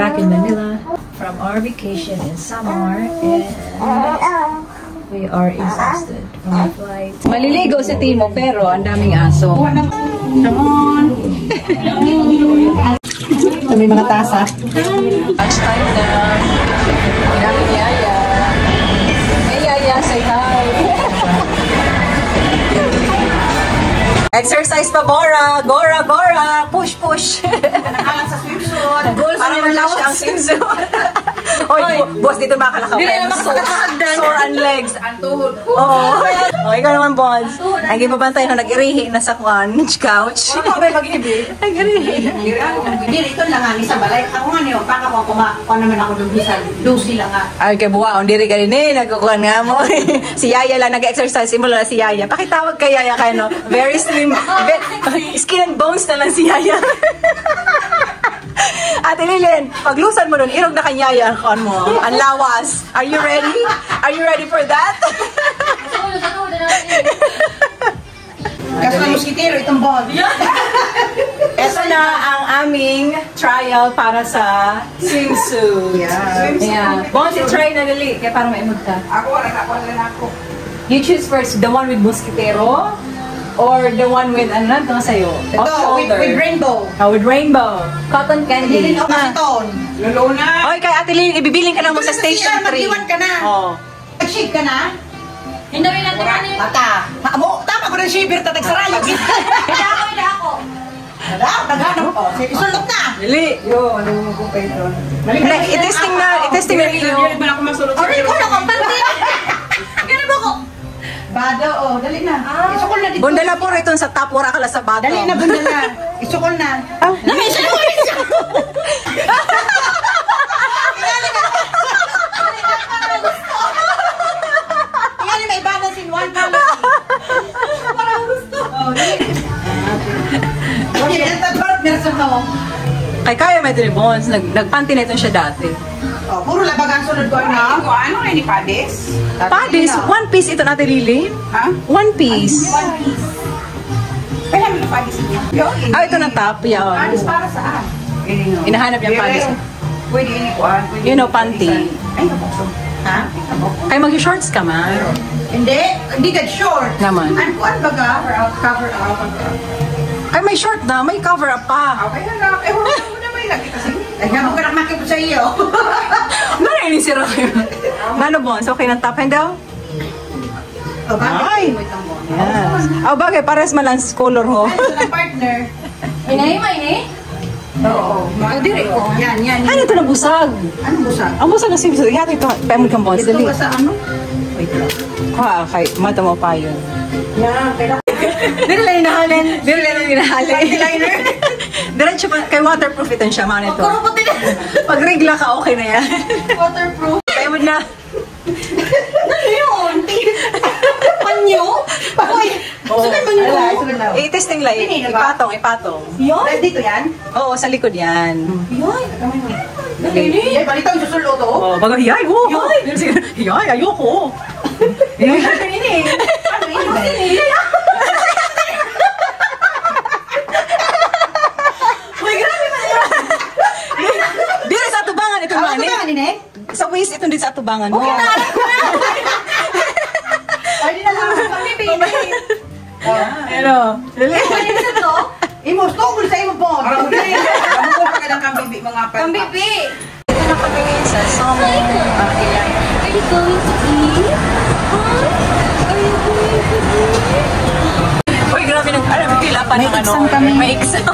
back in Manila from our vacation in Samar, and we are exhausted from the flight. Maliligo sa Timo pero ang daming aso. Come on! May mga tasa. Lunch time na. Maraming yaya. Hey yaya, say hi! Exercise pa, Bora! Gora, Gora! Push, push! Nakalang sa swimsuit. Para malakas siya ang swimsuit. Oy, boss, dito makalakaw. Sore ang legs. Ang tuhod ko. Oo. O, ikaw naman, boss. Ang gipabantay na nag-irihi na sa couch. Ako ba mag-ibi? Nag-irihi. Hindi, ito lang nga, sa balay. Ako nga niyo, baka ko naman ako doon sa lucy lang nga. Ay, kay buwa, hindi rin ganun nagkukuhan nga mo. Si Yaya lang nag-exercise. Simula na si Yaya. Pakitawag kay Yaya kayo, no? Very slim. Skin and bones na lang si Yaya. Ate Lilin, paglusan mo nun, irog na kanyaya ang mo. Ang lawas. Are you ready? Are you ready for that? Kaso na muskitero, itong ball. Ito na ang aming trial para sa swimsuit. Yeah. Bonsi, try na dali. Kaya parang maimod ka. Ako, ako. You choose first the one with mosquitero or the one with, ano na ito sa'yo? Ito, with rainbow. Oh, with rainbow. Cotton candy. Lilin o kasiton. Luluna. Oy, kay Ate Lilin, ibibiling ka na mo sa station 3. Mag-iwan ka na. Oo. Mag-shave ka na. Hindi lang naman yun. Mata. Tama ko ng shaver, tatagsarayo. Hindi ako. Naghanap ko. Isulot na. Lili. Yo, ano mo ko kayo doon? I-testing na Lili. Hindi ba ako masulot? Aray ko lang ang panti. Ganun ba ko? Bado, oh, dali na. Isukol na dito. Bundala po rito sa top, wala ka lang sa bottom. Dali na, bundala. Isukol na. Nakaisa mo isa. Tingnan may balance in one color. Parang gusto. Oh, dali. Okay, ito parang meron mo. Kay kaya may tribons, nagpanty na ito siya dati. Oh, puro labag ang sunod ko na. Ano na ni Padis? Padis, one piece ito natin, Lili. Ha? One piece. One piece. Kaya may Padis niya. Ah, ito na top, yan. Padis para saan? Hinahanap yung Padis. Pwede inikuan. You know, panty. Ay, nabukso. Ha? Kaya mag-shorts ka man. Hindi ka short. Naman. Ano baga? Cover up. Ay, may short na. May cover up pa. Okay na lang. Eh, wala mo na may lagi kasi. Ay, naman ko nakmakip sa iyo. Narinig si Roy. Nano, Bons? Okay na top and down? O, bakit? Ay. Yes. Oh, bagay. Pares malans color ho. Ay, ito ng partner. Inay, mainay. Oo. Dire ko. Yan. Ano ito na busag? Anong busag? Ang busag na sibisag. Hati ito. Pemod kang Bons. Ito Dali. ba sa ano? Wait lang. Ha, kay mata mo pa yun. Yan, kailangan. Dili lang inahalin. Dili lang inahalin. Diretso pa. Kay waterproof ito siya. Mano ito. Pag regla ka, okay na yan. Waterproof. Kaya mo na. Ano yun? Panyo? Uy, sukan mo nyo. I-testing lang. Ipatong. Yun? Dito yan? Oo, sa likod yan. Yun. Yan, balito yung susulo to. Oh, baga, hiyay, hiyay, ayoko. Hiyay, Ini. Ano ini? Uy, grabe pa niya. Dito sa atubangan ito, Ano Mani. ba ini? Sa waist, ito din sa atubangan mo. Okay na, alam ko na. Ay, di na lang. Ano? Dali. Imo, stokol sa imo po. Kamu ko pa ka ng kambibi mga pat. Kambibi. Ito na kami sa Somo. Are you going to eat? Huh? Are you going to eat? Uy, grabe nang, pila pa ng ano. May exam.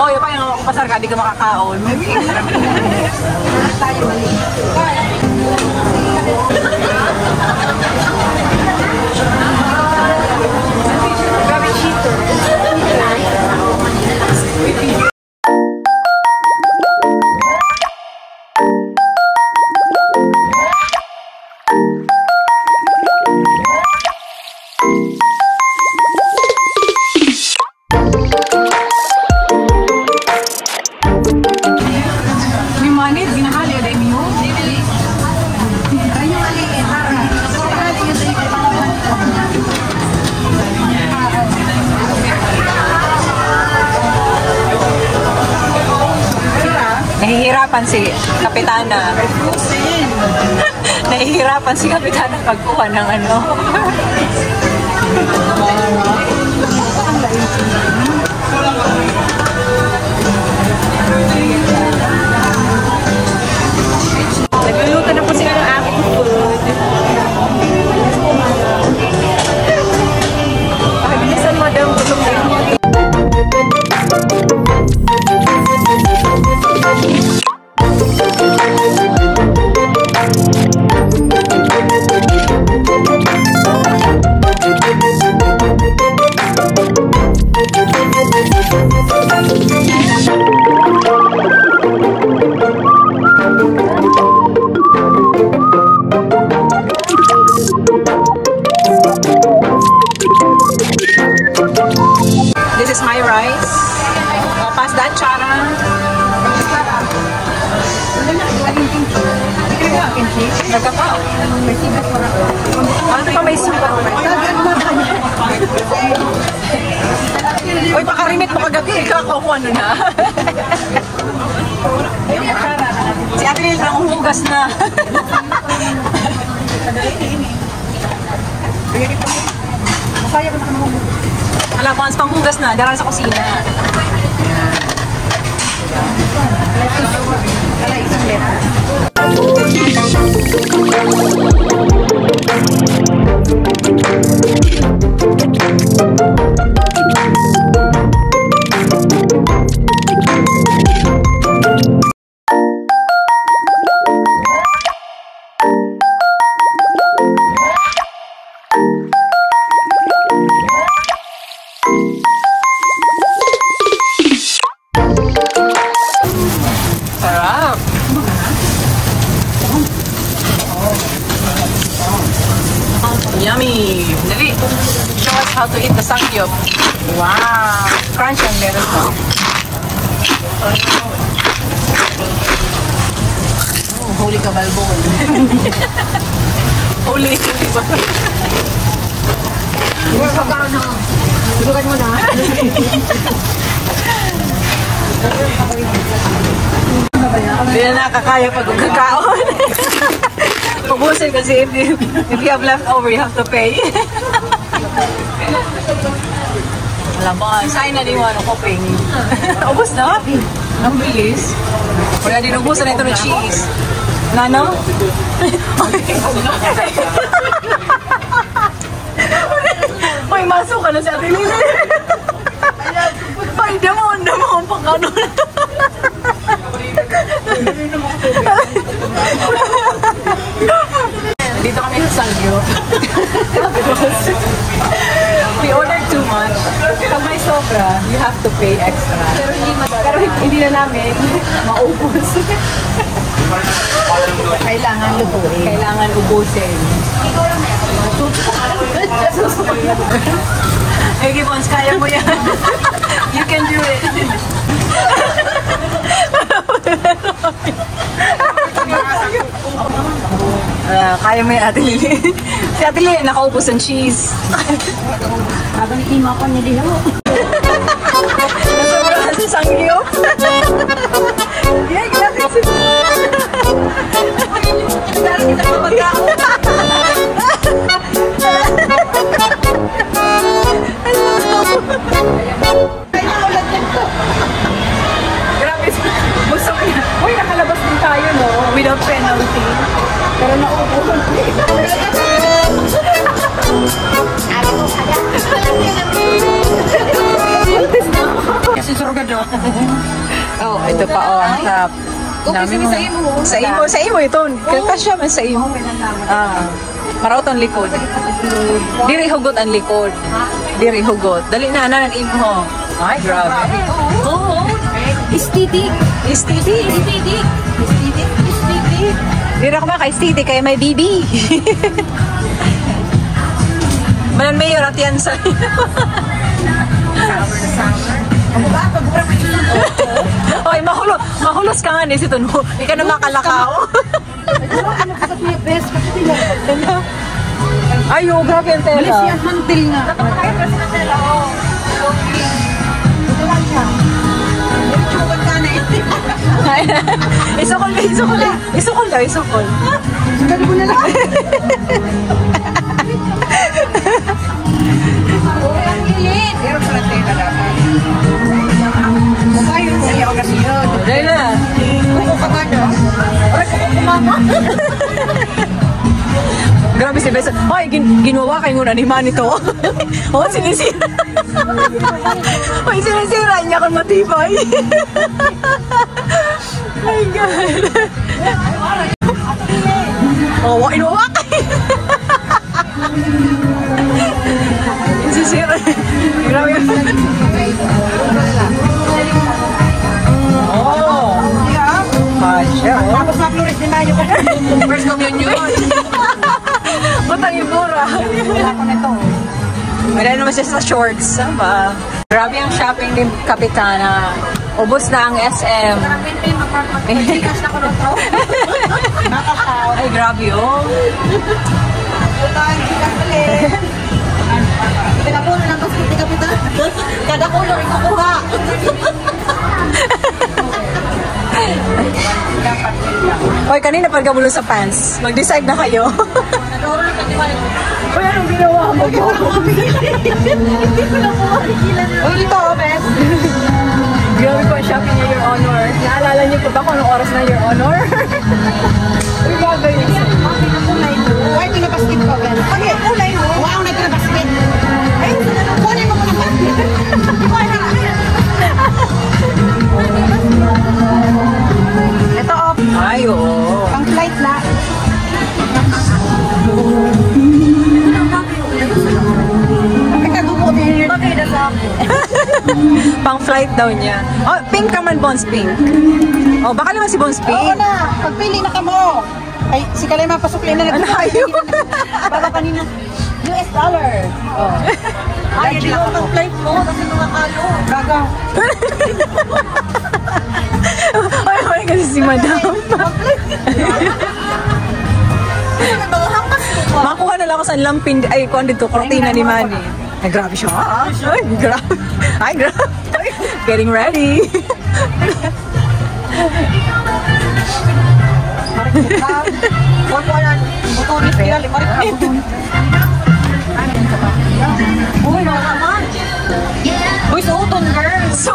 Oh, yung pa yung pasar ka, di ka makakaon. May exam. Tayo mali. Grabe cheater. May manit, ginahali, ada imiyo. Ay, yung mali. Nahihirapan si Kapitana. Nahihirapan si Kapitana pagkuha ng ano. Nagluluto na po sila ng aking food. Pakabilisan mo daw tulong din. This is my rice. Pass that, Chara. Nagkakaw. Ano pa may suka? Uy, pakarimit mo kagabi. Ikaw ano na. Si Ate Lil nang hugas na. Alam mo, pang hugas na. Daran sa kusina. Sarap! Yummy! Dali! Show us how to eat the sangyup. Wow! Crunch ang meron mo. Oh, holy kabalbon. Holy kabalbon. Subukan mo na. Hindi na nakakaya pag kakaon. Pubusin kasi if you have leftover, you have to pay. Alam mo, sign na din mo ano, coping. Ubus na? Ang bilis. Wala din ubusan na ito ng cheese. Nano? Uy, masok ka na sa atin. Ay, damo ang pangkano. Dito kami sa Sangyup. We ordered too much. Pag may sobra, you have to pay extra. Pero hindi na namin maubos. Kailangan lubuin. Kailangan ubusin. Hey, Gibbons, kaya mo yan. You can do it. Kaya mo yung Ate Lili. Si Ate Lili, nakaubos ang cheese. Habang hindi mo ako nililo. Nasobrahan si Sangyup. Yeah, grabe. Dahil kita pa magkakaw. Grabe, busok na. Uy, nakalabas din tayo, no? Without penalty. Pero nauupuhan ko. Kasi surugad, no? Oh, ito pa, oh. Ang sarap. Dami mo. Sa imo ito. Kasya man sa imo. Maraot ang likod. Diri hugot ang likod. Diri hugot. Dali na ng imo. Ay, grabe. Oo. Istitik. Istitik. Istitik. Istitik. Istitik. Diri ako maka istitik kaya may bibi. Manan mayor at yan sa Oy, mahulos ka nga ni si Tuno. Ika na makalakaw. Ay, oh, grabe ang tela. Malis yan, mantil nga. Nakapakain kasi ng tela, oh. Ito lang siya. May chubat ka na eh. Isukol. Isukol daw, isukol. Sukali mo na lang. Ang gilit. Pero sa natin na dapat. Mukha yun sa iyo kasi yun. Dahil na. Kuko ka ba no? Oray, kuko kumama. Grabe si Besa. Ay, ginawa kayo muna ni Manito. Oh, sinisira. Ay, sinisira niya kung matibay. My God. Oh, inuwa kayo. Sinisira. Grabe. Oh. Pasya, oh. Tapos ma-flores din tayo ko. First communion. Butang ibura. Wala ko nito. Wala naman siya sa shorts. Saba. Grabe ang shopping ni Kapitana. Ubus na ang SM. Tikas na ko nito. Nakakaw. Ay, grabe oh. Tayo tikas ulit. Pinapuno ng basket ni Kapitan. Kada kulor ikukuha. Hoy, kanina pagkabulo sa pants. Mag-decide na kayo. Hoy, anong ginawa mo? Uy, ito, Bes. Grabe po ang shopping niya, Your Honor. Naalala niyo po ba kung anong oras na, Your Honor? Uy, bagay yun. Why ito na basket ko, Bes? Okay, kulay mo. Wow, na ito na basket. Ay, kunin mo muna basket. Ito, oh. Ay, oo. Pang flight na. Nagkagupo din yun. Bagay na sa akin. Pang flight daw niya. Oh, pink ka man, Bones, pink. Oh, baka naman si Bones Oo pink. na, pagpili na ka mo. Ay, si Kalema pasukli na Ano kayo? Baka kanina, US dollar. Oh. Ay, hindi mo pag-flight mo kasi mga kalo. Gaga. Ay, kasi si Madam. Makuha na lang ako sa lampin. Ay, kuhan dito, kortina ni Manny. Ay, grabe siya. Ay, grabe. Ay, grabe. Getting ready. Motoris kaya, limarik na. Uy, mga naman. Uy, suuton, girl. So,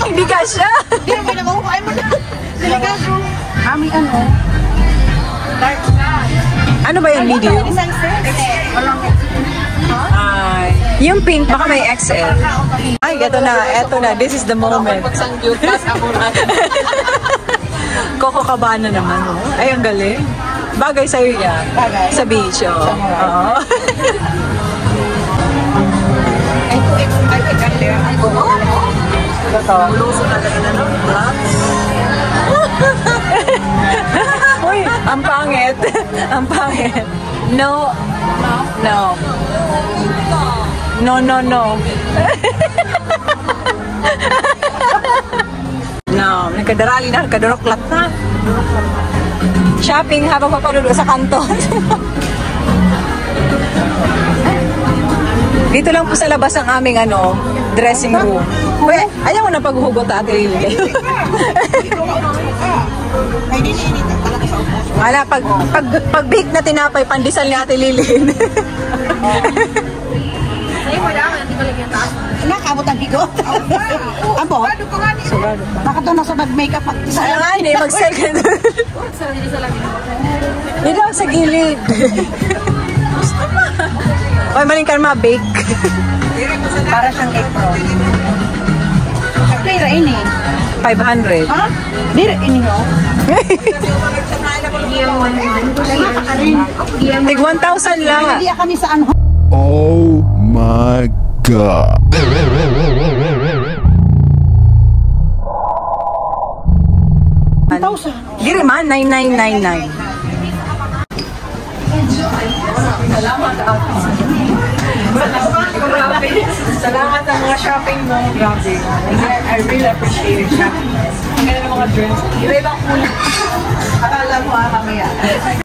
hindi ka siya. Hindi naman nakuha mo na. Delikado. Ami ano? Dark. Ano ba yung video? Isang set. Walang Ay, yung pink, baka may XL. Ay, eto na. This is the moment. Coco Cabana naman, oh. Ay, ang galing. Bagay sa'yo yan. Bagay. Sa beach, oh. Oo. Ito. Uy, ang pangit. Ang pangit. No. No. No, no, no. No, nagkadarali na, nagkadaroklat na. Shopping habang papalulo sa kanto. Dito lang po sa labas ang aming dressing room. Uy, ayaw mo na paghuhugot Ate Lily. Ay, dininit talaga sa upo. Wala, pag bake na tinapay, pandesal ni Ate Lilin. Sa'yo mo lang, hindi ko lagyan taas. Nakabot ang bigo. Abo? Baka doon na sa mag-makeup. Ano nga, hindi, mag-second. Sarap dito sa langit. Dito lang sa gilid. Uy, maling ka naman, bake. Para siyang apron. Kaya ini. 500. Ha? Dira ini ho. Tig 1,000 lang. Hindi kami sa ano. Oh my God. Diri man, 9999. Salamat, Salamat ang mga shopping mo. Grabe. I really appreciate it. Ang ganda ng mga dress. Iba-ibang kulay. Akala mo mamaya.